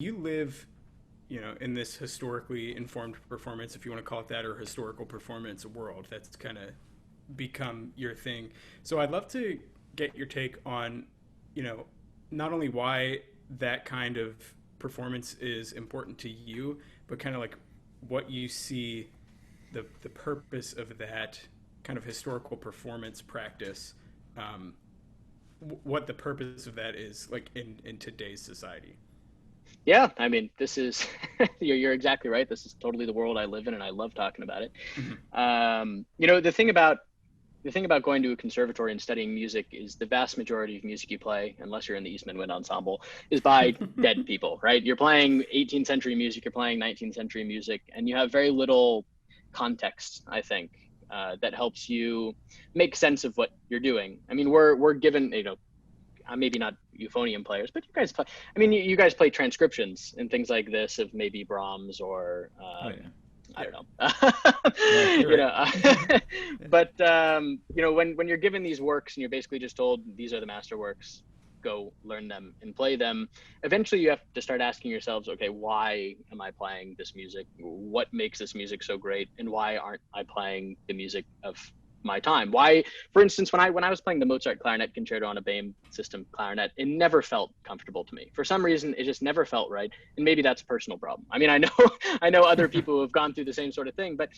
you live, in this historically informed performance, if you want to call it that, or historical performance world that's kind of become your thing. So I'd love to get your take on, not only why that kind of performance is important to you, but kind of like what you see the purpose of that kind of historical performance practice, what the purpose of that is like in today's society. Yeah, I mean, this is you're exactly right. This is totally the world I live in, and I love talking about it. Mm-hmm. The thing about going to a conservatory and studying music is the vast majority of music you play, unless you're in the Eastman Wind Ensemble, is by dead people, right? You're playing 18th century music, you're playing 19th century music, and you have very little context, I think, that helps you make sense of what you're doing. I mean, we're given, maybe not euphonium players, but you guys play. I mean, you guys play transcriptions and things like this of maybe Brahms or Oh yeah. I don't know. Yeah, you're right. But when you're given these works and you're basically just told these are the masterworks, go learn them and play them. Eventually, you have to start asking yourselves, okay, why am I playing this music? What makes this music so great, and why aren't I playing the music of my time? Why, for instance, when I was playing the Mozart clarinet concerto on a Boehm system clarinet, it never felt comfortable to me. For some reason, it just never felt right. And maybe that's a personal problem. I mean, I know I know other people who have gone through the same sort of thing, but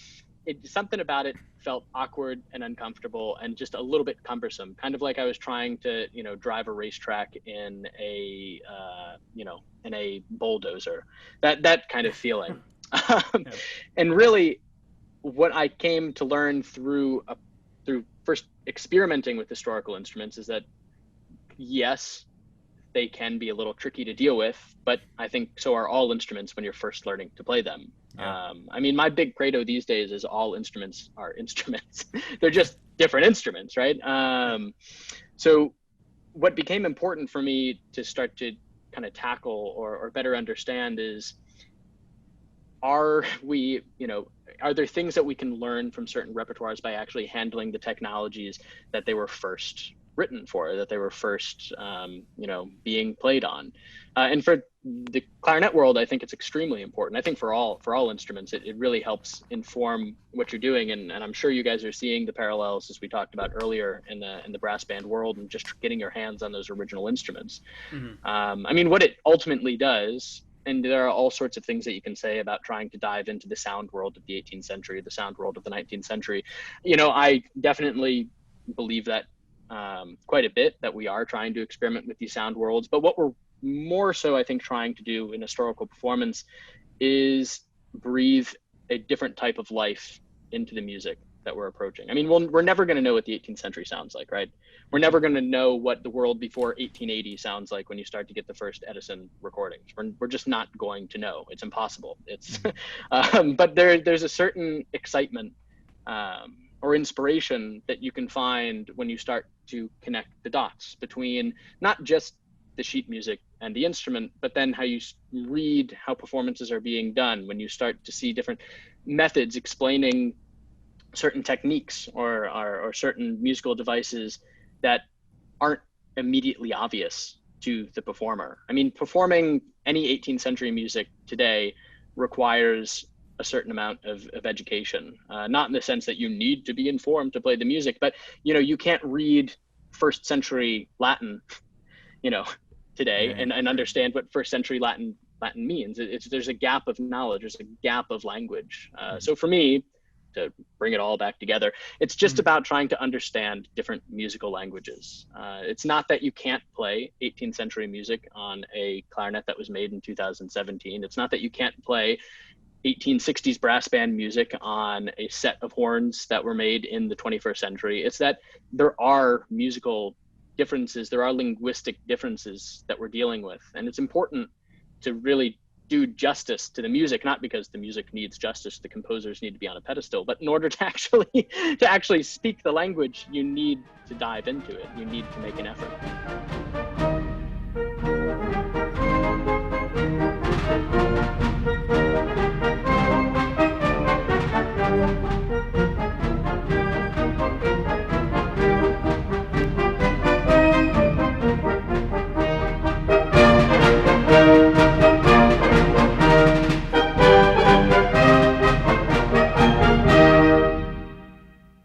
something about it felt awkward and uncomfortable and just a little bit cumbersome, kind of like I was trying to, drive a racetrack in a bulldozer, that kind of feeling. Yeah. And really what I came to learn through first experimenting with historical instruments is that yes, they can be a little tricky to deal with, but I think so are all instruments when you're first learning to play them. Yeah. I mean, my big credo these days is all instruments are instruments. They're just different instruments, right? So what became important for me to start to kind of tackle or better understand is, are there things that we can learn from certain repertoires by actually handling the technologies that they were first written for, that they were first, being played on? And for the clarinet world, I think it's extremely important. I think for all instruments, it really helps inform what you're doing. And I'm sure you guys are seeing the parallels, as we talked about earlier, in the brass band world, and just getting your hands on those original instruments. Mm-hmm. I mean, what it ultimately does, and there are all sorts of things that you can say about trying to dive into the sound world of the 18th century, the sound world of the 19th century. I definitely believe that quite a bit, that we are trying to experiment with these sound worlds. But what we're more so, I think, trying to do in historical performance is breathe a different type of life into the music that we're approaching. I mean, we're never going to know what the 18th century sounds like, right? We're never going to know what the world before 1880 sounds like when you start to get the first Edison recordings. We're just not going to know. It's impossible. But there's a certain excitement or inspiration that you can find when you start to connect the dots between not just the sheet music and the instrument, but then how you read how performances are being done, when you start to see different methods explaining certain techniques or certain musical devices that aren't immediately obvious to the performer. I mean, performing any 18th century music today requires a certain amount of education, not in the sense that you need to be informed to play the music, but you can't read first century Latin, today Right. and understand what first century Latin means. There's a gap of knowledge, there's a gap of language. So for me, to bring it all back together, it's just Mm-hmm. about trying to understand different musical languages. It's not that you can't play 18th century music on a clarinet that was made in 2017. It's not that you can't play 1860s brass band music on a set of horns that were made in the 21st century. It's that there are musical differences, there are linguistic differences that we're dealing with. And it's important to really do justice to the music, not because the music needs justice, the composers need to be on a pedestal, but in order to actually speak the language, you need to dive into it. You need to make an effort.